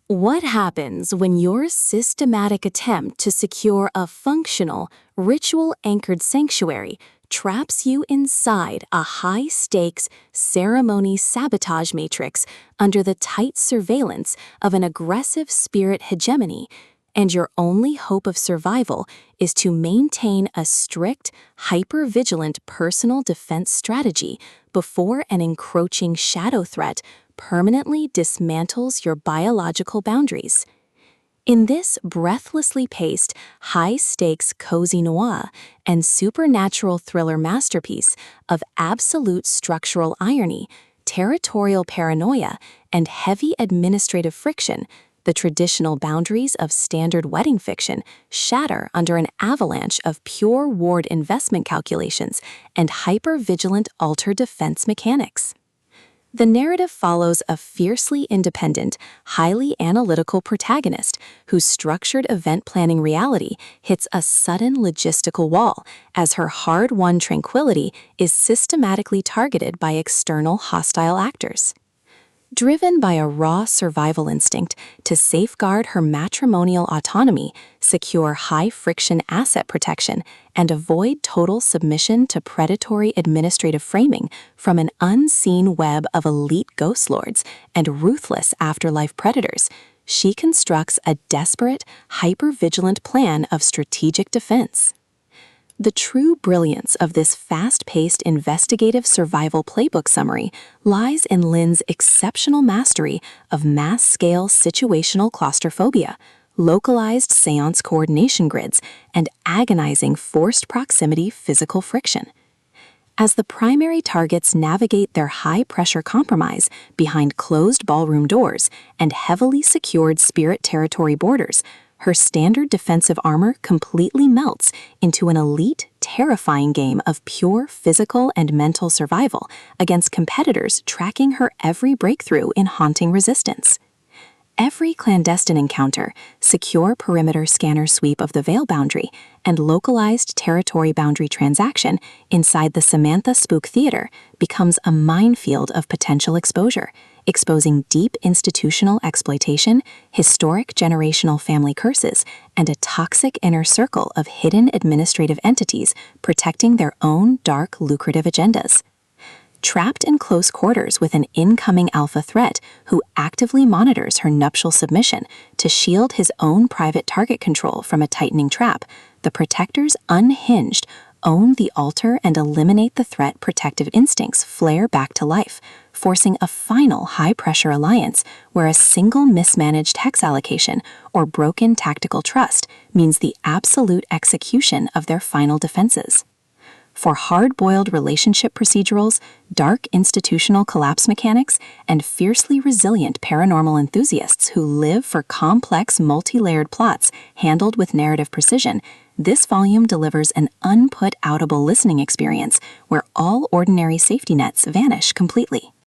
What happens when your systematic attempt to secure a functional, ritual-anchored sanctuary traps you inside a high-stakes ceremony sabotage matrix under the tight surveillance of an aggressive spirit hegemony, and your only hope of survival is to maintain a strict, hyper-vigilant personal defense strategy before an encroaching shadow threat permanently dismantles your biological boundaries? In this breathlessly paced, high-stakes cozy noir and supernatural thriller masterpiece of absolute structural irony, territorial paranoia, and heavy administrative friction, the traditional boundaries of standard wedding fiction shatter under an avalanche of pure ward investment calculations and hyper-vigilant alter defense mechanics. The narrative follows a fiercely independent, highly analytical protagonist whose structured event planning reality hits a sudden logistical wall as her hard-won tranquility is systematically targeted by external hostile actors. Driven by a raw survival instinct to safeguard her matrimonial autonomy, secure high-friction asset protection, and avoid total submission to predatory administrative framing from an unseen web of elite ghost lords and ruthless afterlife predators, she constructs a desperate, hyper-vigilant plan of strategic defense. The true brilliance of this fast-paced investigative survival playbook summary lies in Lin's exceptional mastery of mass-scale situational claustrophobia, localized seance coordination grids, and agonizing forced proximity physical friction. As the primary targets navigate their high-pressure compromise behind closed ballroom doors and heavily secured spirit territory borders, her standard defensive armor completely melts into an elite, terrifying game of pure physical and mental survival against competitors tracking her every breakthrough in haunting resistance. Every clandestine encounter, secure perimeter scanner sweep of the veil boundary, and localized territory boundary transaction inside the Samantha Spük theater becomes a minefield of potential exposure, exposing deep institutional exploitation, historic generational family curses, and a toxic inner circle of hidden administrative entities protecting their own dark, lucrative agendas. Trapped in close quarters with an incoming alpha threat who actively monitors her nuptial submission to shield his own private target control from a tightening trap, the protector's unhinged own the altar and eliminate the threat protective instincts flare back to life, forcing a final high-pressure alliance where a single mismanaged hex allocation or broken tactical trust means the absolute execution of their final defenses. For hard-boiled relationship procedurals, dark institutional collapse mechanics, and fiercely resilient paranormal enthusiasts who live for complex multi-layered plots handled with narrative precision, this volume delivers an unput-outable listening experience where all ordinary safety nets vanish completely.